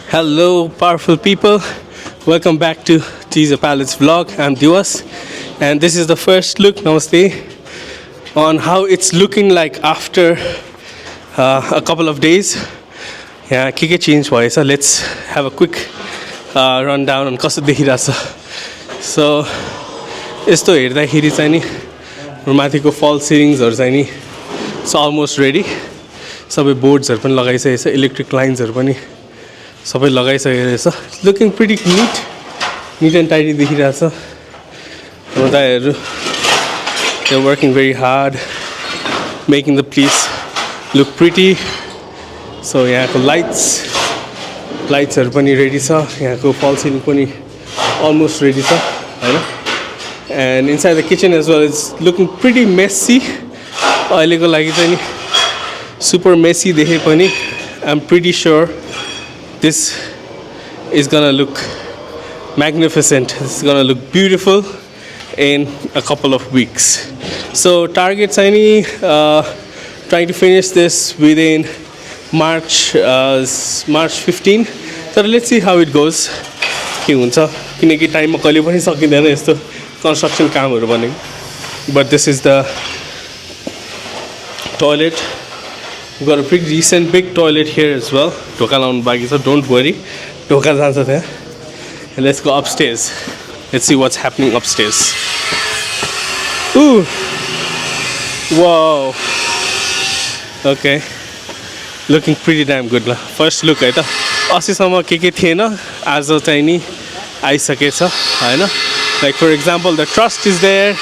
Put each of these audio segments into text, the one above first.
Hello, powerful people. Welcome back to Teaser Palace vlog. I'm Divas, and this is the first look, namaste, on how it's looking like after a couple of days. Yeah, के change भएछ. Let's have a quick rundown on कस्तो देखिरहेछ. So, यस्तो हेर्दाखेरि चाहिँ नि माथिको फल सिलिङ्सहरु चाहिँ नि it's almost ready. सबै बोर्ड्सहरु पनि लगाइसकेको छ, इलेक्ट्रिक लाइन्सहरु पनि सबै लगाइसकेको रहेछ. Looking pretty neat and tidy देखिरहेछ. दाइहरु they're working very hard making the place look pretty. So यहाँको लाइट्सहरु पनि रेडी छ. यहाँको फल सिलिङ पनि almost ready छ, हैन? And inside the kitchen as well, it's looking pretty messy. अहिलेको लागि चाहिँ नि super messy देखे पनि I'm pretty sure this is gonna look magnificent. This is gonna look beautiful in a couple of weeks. So target चाहिँ नि trying to finish this within March 15. So let's see how it goes. के हुन्छ किनकि टाइममा कहिले पनि सकिँदैन यस्तो construction कामहरु भनेको. But this is the toilet. We've got a pretty decent big toilet here as well. ढोका लाउनु बाँकी छ, don't worry. ढोका जान्छ त्यहाँ. And let's go upstairs. Let's see what's happening upstairs. Ooh. Wow. Okay. Looking pretty damn good. First look है त. अस्तिसम्म के थिएन, आज चाहिँ नि आइसकेछ, हैन? Like for example, the truss is there.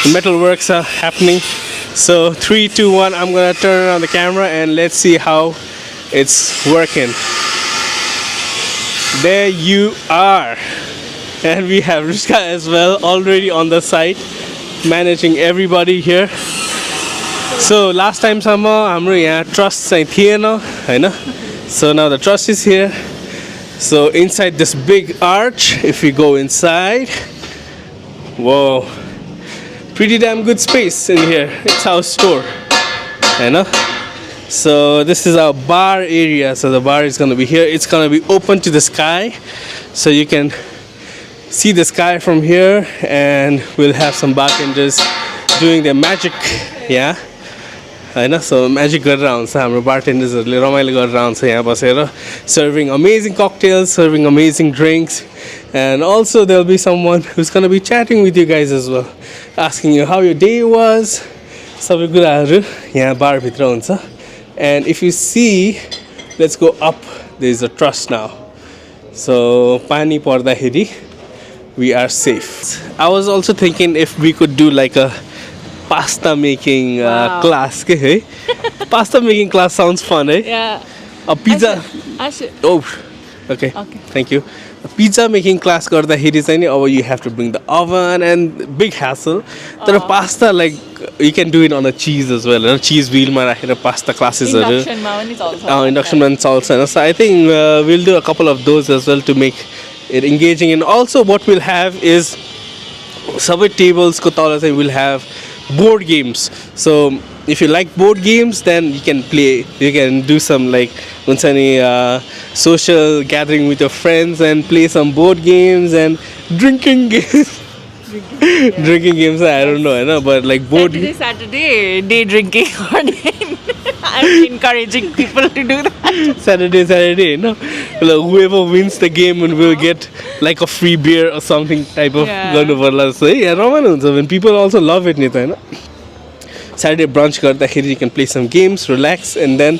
The metal works are happening. So 3, 2, 1, I'm gonna turn around the camera and let's see how it's working. There you are. And we have Rishka as well already on the site, managing everybody here. So last time हाम्रो यहाँ truss चाहिँ थिएन, हैन? So now the truss is here. So inside this big arch, if we go inside, whoa. Pretty damn good space in here. It's our store, you know. So this is our bar area. So the bar is gonna be here. It's gonna be open to the sky, so you can see the sky from here. And we'll have some bartenders doing their magic, yeah. I know. So magic गरेर आउँछ हाम्रो bartendersहरुले रमाइलो गरेर आउँछ यहाँ बसेर, serving amazing cocktails, serving amazing drinks. And also there'll be someone who's gonna be chatting with you guys as well, asking you how your day was. सबै कुराहरु यहाँ बार भित्र हुन्छ. And if you see, let's go up. There's a truss now. So पानी पर्दाखेरि we are safe. I was also thinking if we could do like a pasta making class. Hey? Pasta making class sounds fun, eh? Yeah. A pizza. I should. Oh, okay. Thank you. A pizza making class गर्दाखेरि चाहिँ नि अब you have to bring the oven and big hassle. तर pasta like you can do it on a cheese as well. Cheese wheel मा राखेर pasta classes हरु. Induction मा पनि चल्छ. Induction मा चल्छ. So I think we'll do a couple of those as well to make it engaging. And also what we'll have is सबै tables को तल चाहिँ we'll have board games. So if you like board games, then you can play. You can do some like social gathering with your friends and play some board games and drinking games. Drinking games, I don't know, but like board. Saturday day drinking. I'm encouraging people to do that. Saturday, no. Like, whoever wins the game and will get like a free beer or something type of. So yeah, when people also love it, no? Saturday brunch garदाखेरि you can play some games, relax, and then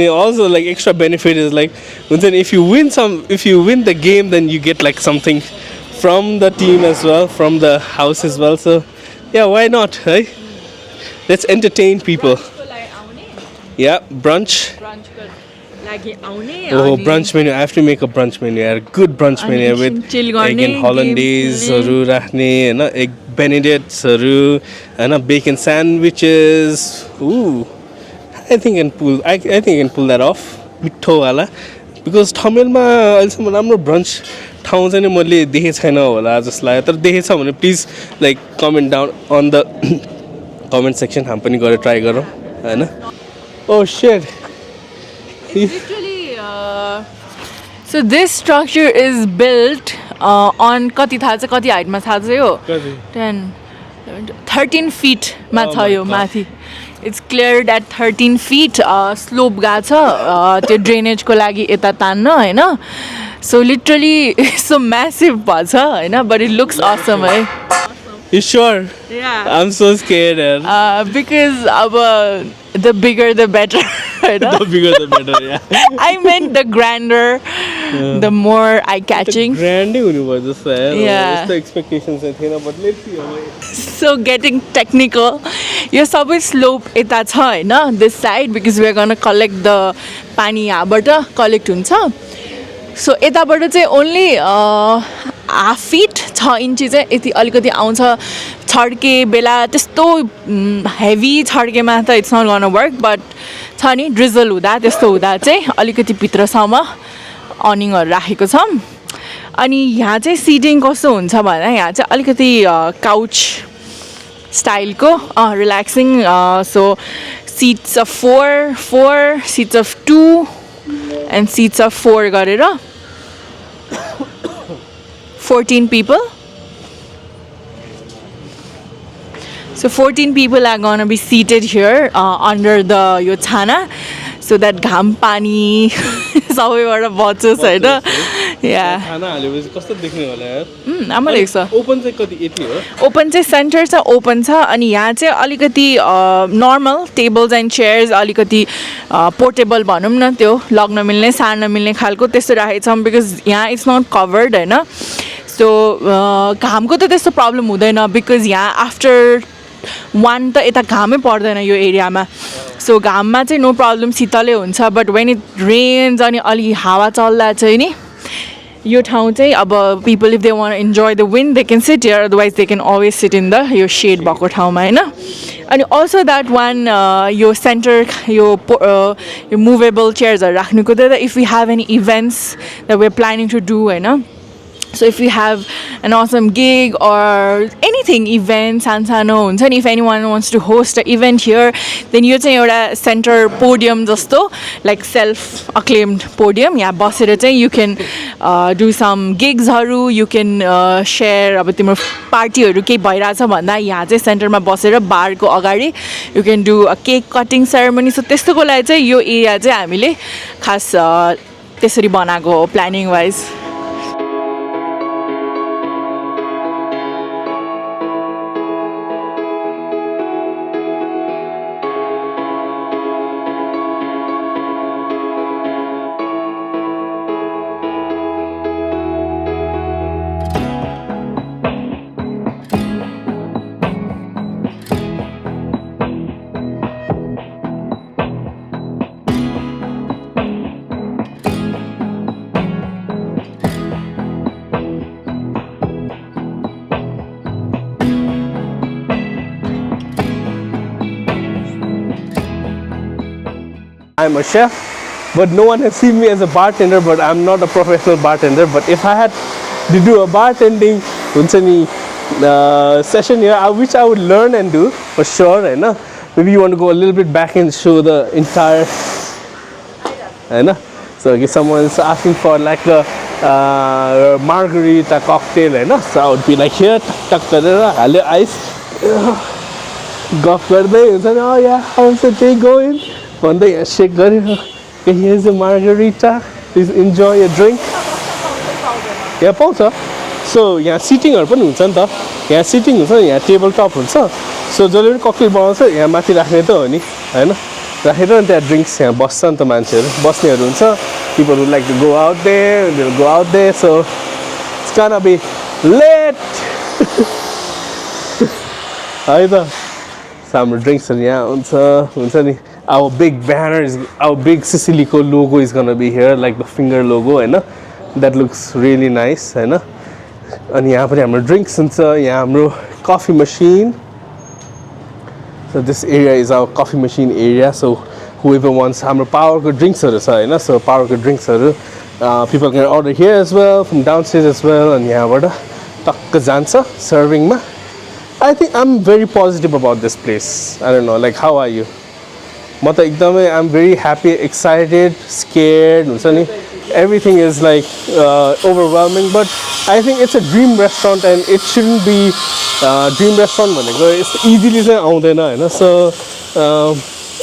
also like extra benefit is like if you win the game, then you get like something from the team as well, from the house as well. So yeah, why not, hey? Let's entertain people. Yeah, brunch. Oh, brunch menu. I have to make a brunch menu. A good brunch menu with egg and hollandaise, egg benedicts, and bacon sandwiches. Ooh, I think I can pull that off. Mitho wala. Because Tamilma also राम्रो brunch ठाउँ चाहिँ मैले देखेको छैन होला जस्तो लाग्यो. तर देखेछ भने please like comment down on the comment section. हम पनि गएर try गरौँ, हैन? Oh shit. It's literally So this structure is built on कति थाहा छ कति हाइटमा थाहा छ यो 10 13 feet मा छ यो माथि It's cleared at 13 feet slope गएको छ त्यो drainage को लागि यता तान्न हैन So literally so massive भछ Hahn but it looks awesome है You sure? Yeah. I'm so scared. Because the bigger the better. The bigger the better, yeah. I meant the grander, the more eye-catching. Grand universe, Yeah. The expectations are there, but let's see. So getting technical, यो सबै slope यता छ हैन this side because we are going to collect the पानी यहाँबाट collect हुन्छ. So यताबाट चाहिँ only half feet 6 inches चाहिँ यति अलिकति आउँछ छड्के बेला त्यस्तो हेभी छड्केमा त it's not gonna work but छ नि drizzle हुँदा त्यस्तो हुँदा चाहिँ अलिकति भित्रसम्म अनिङहरु राखेको छौं अनि यहाँ चाहिँ सिटिङ कस्तो हुन्छ भन्दा यहाँ चाहिँ अलिकति काउच स्टाइलको relaxing so seats of 4 seats of 2 and seats of 4 गरेर 14 people. So 14 people are going to be seated here under the yochana so that घाम पानी सबैबाट बचोस् हैन या खाना हालेपछि कस्तो देख्ने होला यार राम्रो देख्छ ओपन चाहिँ कति यति हो ओपन चाहिँ सेन्टर चाहिँ ओपन छ अनि यहाँ चाहिँ अलिकति नर्मल टेबल्स एन्ड चेयर्स अलिकति पोर्टेबल भनौँ न त्यो लग्न मिल्ने सार्न मिल्ने खालको त्यस्तो राखेको छौँ बिकज यहाँ इट्स नट कभर्ड हैन सो घामको त त्यस्तो प्रब्लम हुँदैन बिकज यहाँ आफ्टर 1 त यता घामै पर्दैन यो एरियामा सो घाममा चाहिँ नो प्रब्लम शीतलै हुन्छ बट वेन इट रेन्स अनि अलि हावा चल्दा चाहिँ नि यो ठाउँ चाहिँ अब people if they want enjoy the wind they can sit here otherwise they can always sit in the यो सेड भएको ठाउँमा हैन अनि अल्सो द्याट वान यो सेन्टर यो मुभेबल चेयर्सहरू राख्नुको त if you have any events that we are planning to do हैन So if you have an awesome gig or anything event sansano huncha ni if anyone wants to host an event here then yo chai euta center podium jasto like self acclaimed podium yaha basera chai you can do some gigs haru you can share aba timo party haru ke bhaira cha bhanda yaha chai center ma basera bar ko agadi you can do a cake cutting ceremony so testo ko लागि chai yo area chai हामीले खास त्यसरी बनाएको हो planning wise I'm a chef, but no one has seen me as a bartender, but I'm not a professional bartender. But if I had to do a bartending session here, which I would learn and do for sure. Right? Maybe you want to go a little bit back and show the entire. Right? So if someone is asking for like a margarita cocktail, right? So I would be like here, tuck ice, gulp oh yeah, how's the day going? One day, shake okay, here's a margarita. Please enjoy your drink. Yeah, पाउँछ. So यहाँ सिटिङहरु पनि हुन्छ नि त. यहाँ sitting हुन्छ नि यहाँ टेबल टप हुन्छ. So जसले पनि ककटेल बनाउँछ यहाँ माथि राख्ने त हो नि, हैन? राखेर अनि त्यहाँ ड्रिंक्स यहाँ बस्छ नि त मान्छेहरु. बस्नेहरु हुन्छ. People who like to go out there, they'll go out there. So it's gonna be lit. है त. Some drinks and yeah, हुन्छ नि. Our big banner is our big Sicily logo is gonna be here, like the finger logo, and that looks really nice, and here we have drinks and here coffee machine. So this area is our coffee machine area. So whoever wants power drinks, so power drinks, people can order here as well, from downstairs as well, and yeah, serving ma. I think I'm very positive about this place. I don't know, like how are you? I'm very happy, excited, scared, everything is like overwhelming, but I think it's a dream restaurant and it shouldn't be dream restaurant भनेको it's easily चाहिँ आउँदैन हैन. So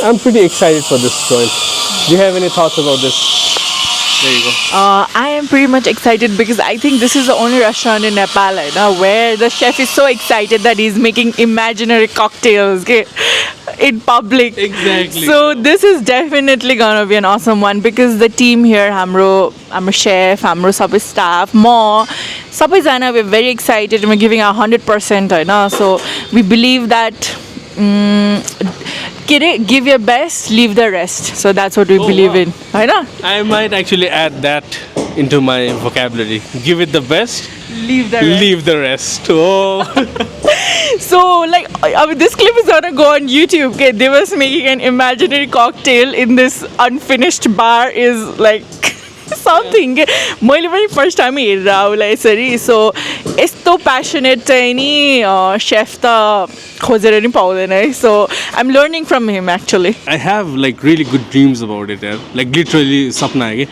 I'm pretty excited for this joint. Do you have any thoughts about this? There you go. I am pretty much excited because I think this is the only restaurant in Nepal where the chef is so excited that he's making imaginary cocktails in public. Exactly. So this is definitely gonna be an awesome one because the team here, हाम्रो chef, हाम्रो सबै staff, म सबैजना, we're very excited and we're giving our 100%. So we believe that give your best, leave the rest. So that's what we believe in. I might actually add that into my vocabulary. Give it the best, Leave the rest. Oh. So, like, I mean, this clip is gonna go on YouTube. Okay, they was making an imaginary cocktail in this unfinished bar. Is like something. मैले पनि first time हेरेर आउला यसरी. So, यस्तो passionate चाहिँ नि chef त खोजेर नि पाउँदैन है. So, I'm learning from him actually. I have like really good dreams about it. Like literally सपना है कि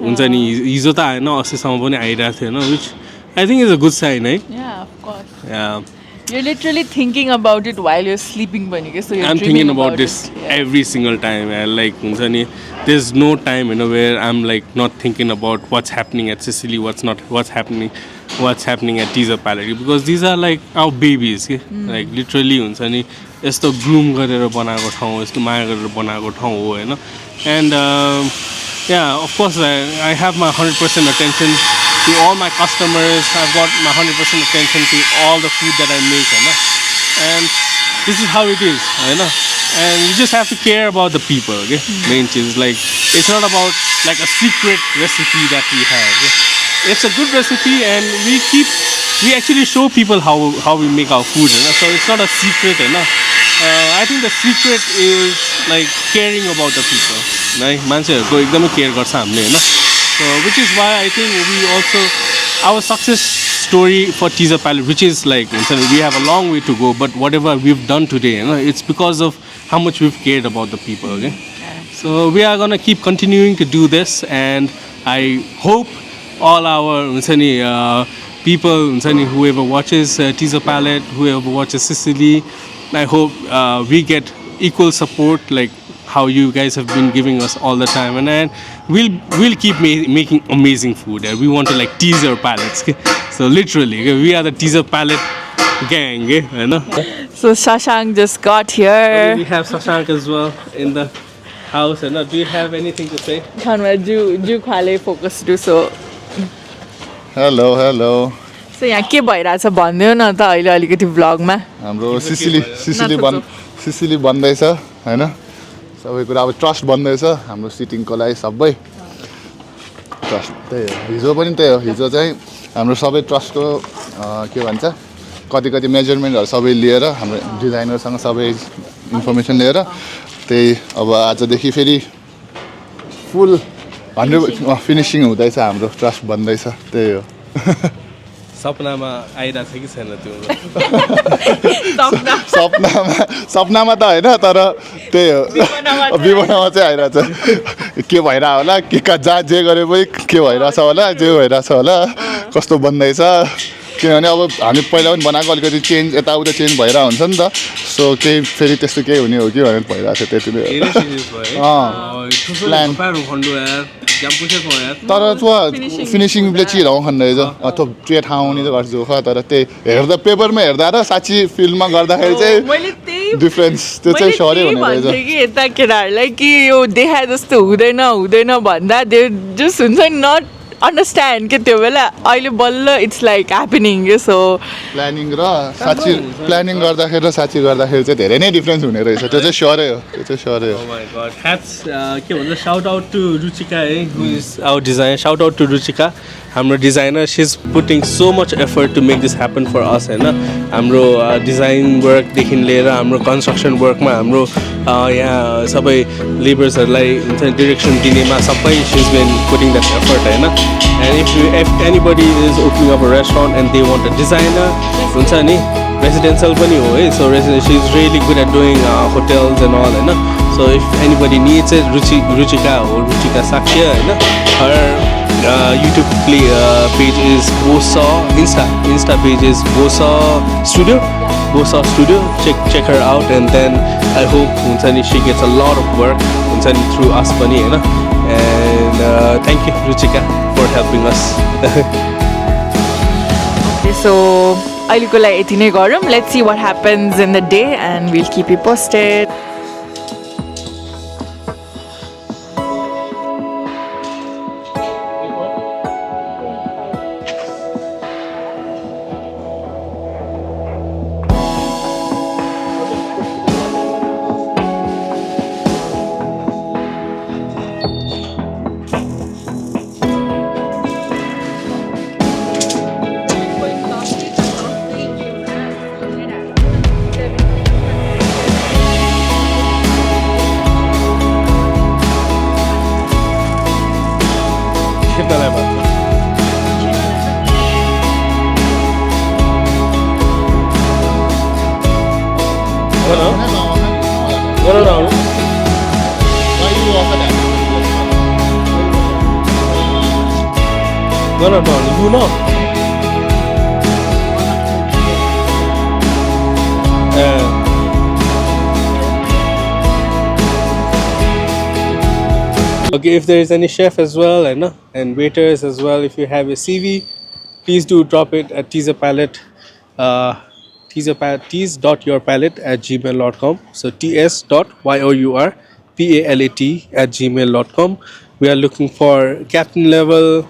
हुन्छ नि हिजो त आएन अस्तिसम्म पनि आइरहेको थियो हैन, which I think is a good sign, eh? Yeah, of course. Yeah. You're literally thinking about it while you're sleeping, Bani. So you're I'm thinking about this it. every single time. Like, there's no time, where I'm like not thinking about what's happening at Sicily, what's happening at Teaser Palette, because these are like our babies. Like literally, यस्तो groom गरेर बनाएको ठाउँ, यस्तो माया गरेर बनाएको ठाउँ हो हैन. And yeah, of course, I have my 100% attention to all my customers. I've got my 100% attention to all the food that I make, and this is how it is, and you just have to care about the people. Okay, main thing is like it's not about like a secret recipe that we have. Okay? It's a good recipe, and we actually show people how we make our food, so it's not a secret, I think the secret is like caring about the people. मान्छेहरुको एकदमै care गर्छ हामीले हैन. So which is why I think we also our success story for Teaser Palette, which is like we have a long way to go, but whatever we've done today, it's because of how much we've cared about the people. Okay, so we are gonna keep continuing to do this, and I hope all our people, whoever watches Teaser Palette, whoever watches Sicily, I hope we get equal support like how you guys have been giving us all the time, and then we'll keep making amazing food. We want to like teaser palettes. Okay? So literally, we are the Teaser Palette gang. Okay? So Shashank just got here. We have Shashank as well in the house. Do you have anything to say? Ju khale focus do so. Hello. So यहाँ के भइरहेछ भन्दियो न त अहिले अलिकति भ्लगमा. हाम्रो Sicily बन्दैछ हैन. सबै कुरा अब ट्रस्ट बन्दैछ हाम्रो सिटिङको लागि सबै ट्रस्ट त्यही हो. हिजो पनि त्यही हो. हिजो चाहिँ हाम्रो सबै ट्रस्टको के भन्छ कति मेजरमेन्टहरु सबै लिएर हाम्रो डिजाइनरसँग सबै इन्फर्मेसन लिएर त्यही अब आजदेखि फेरि फुल 100 फिनिशिङ हुँदैछ. हाम्रो ट्रस्ट बन्दैछ. त्यही हो. सपनामा आइरहेछ कि छैन त्यो? सपनामा त हैन, तर त्यही हो विमानमा चाहिँ आइरहेछ. के भइरा होला, के जहाँ जे गरे पनि के भइरहेछ होला, जे भइरहेछ होला, कस्तो बन्दैछ. किनभने अब हामी पहिला पनि बनाएको अलिकति चेन्ज यताउता चेन्ज भइरा हुन्छ नि त. सो केही फेरि त्यस्तो केही हुने हो कि भनेर भइरहेछ. त्यति नै प्लान. तर फिनिसिङले चाहिँ हिँडाउँ खन्दैछ अथवा ट्रे ठाउँ नि त गर्छु खा. तर त्यही हेर्दा पेपरमा हेर्दा र साँच्ची फिल्ममा गर्दाखेरि चाहिँ डिफरेन्स त्यो चाहिँ सरै हुने रहेछ कि यता केटाहरूलाई कि यो देखाए जस्तो हुँदैन भन्दा दे जस्ट हुन्छ नि नट अन्डरस्ट्यान्ड के त्यो बेला अहिले बल्ल it's like happening. So planning र साँच्ची प्लानिङ गर्दाखेरि र साँच्ची गर्दाखेरि चाहिँ धेरै नै डिफरेन्स हुने रहेछ. त्यो चाहिँ स्योरै हो. Oh my god. के भन्छ shout out to Ruchika, who is our designer. Shout out to Ruchika, हाम्रो designer. She's putting so much effort to make this happen for us हैन. हाम्रो डिजाइन वर्क देखि लिएर हाम्रो कन्स्ट्रक्सन वर्कमा हाम्रो यहाँ सबै लेबर्सहरुलाई डाइरेक्सन दिनेमा सबै she's been putting that effort Hahn. And if anybody is opening up a restaurant and they want a designer, हुन्छ नि residential पनि हो है. So she's really good at doing hotels and all Hahn. So if anybody needs it, Ruchika or Ruchika Sakya, her YouTube page is Bosa Insta page is Bosa Studio. Bosa Studio. Check her out, and then I hope she gets a lot of work through us, and thank you Ruchika for helping us. So अहिलेको लागि यति नै गरौँ. Let's see what happens in the day and we'll keep you posted. No, you know. Okay, if there is any chef as well, and waiters as well, if you have a CV, please do drop it at tease.yourpalette@gmail.com. So ts.yourpalat@gmail.com. We are looking for captain level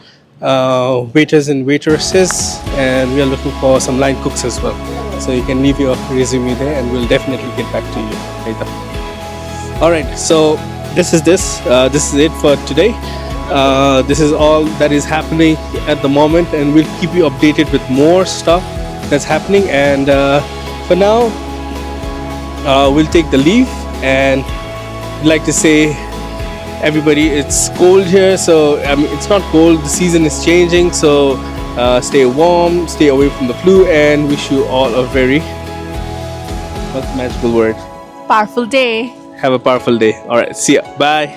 waiters and waitresses, and we are looking for some line cooks as well. So you can leave your resume there, and we'll definitely get back to you later. All right, so this is it for today. This is all that is happening at the moment, and we'll keep you updated with more stuff that's happening. And for now, we'll take the leave, and I'd like to say, everybody, it's cold here, so it's not cold, the season is changing, so stay warm, stay away from the flu, and wish you all a very, what's the magical word? Powerful day. Have a powerful day. All right, see ya. Bye.